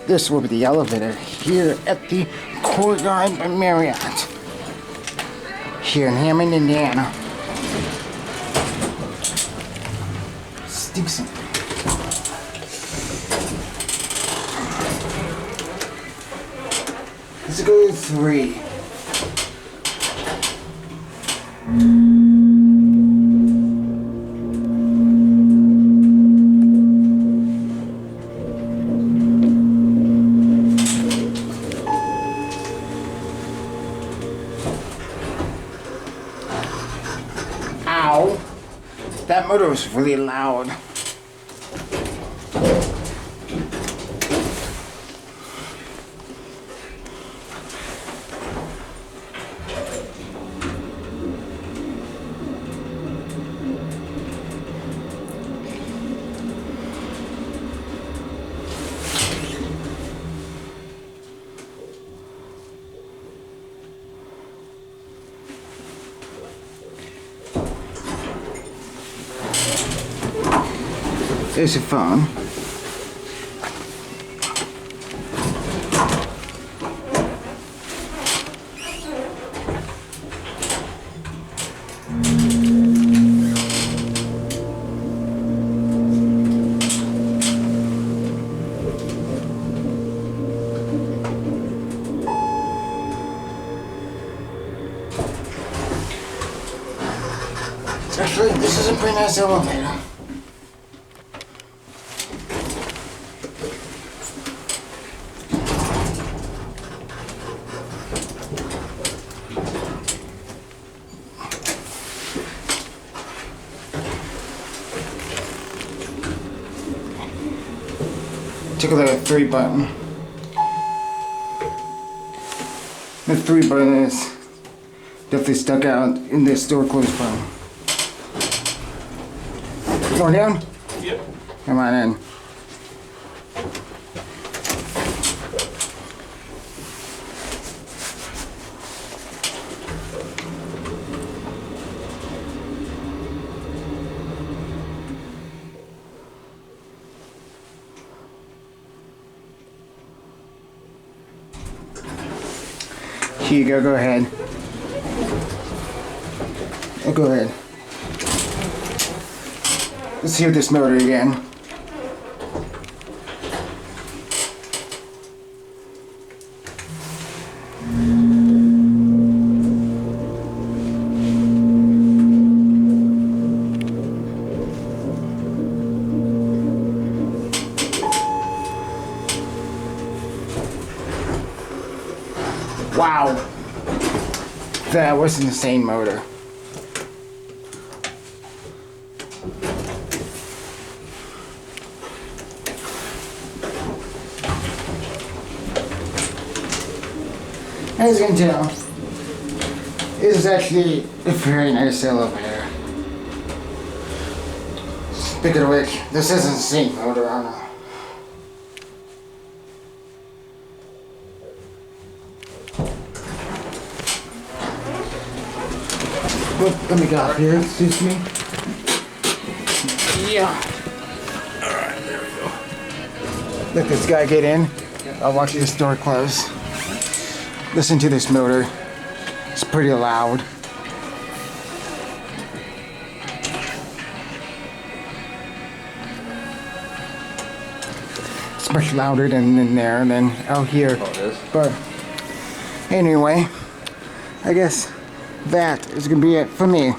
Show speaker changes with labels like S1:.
S1: This will be the elevator here at the Courtyard by Marriott here in Hammond, Indiana. Stinks. Let's go to 3. Ow! That motor was really loud. There's your phone. Actually, this is a pretty nice elevator. Take a look at the 3 button. The 3 button is definitely stuck out in this door close button. Going down?
S2: Yep.
S1: Come on in. Here you go, go ahead. Oh, go ahead. Let's hear this motor again. Wow, that was an insane motor. As you can tell, this is actually a very nice elevator. Speaking of which, this is an insane motor, I don't know. Let me get up here, excuse me. Yeah. Alright, there we go. Let this guy get in. I'll watch this door close. Listen to this motor. It's pretty loud. It's much louder than in there and then out here.
S2: Oh, it is?
S1: But anyway, I guess that is going to be it for me.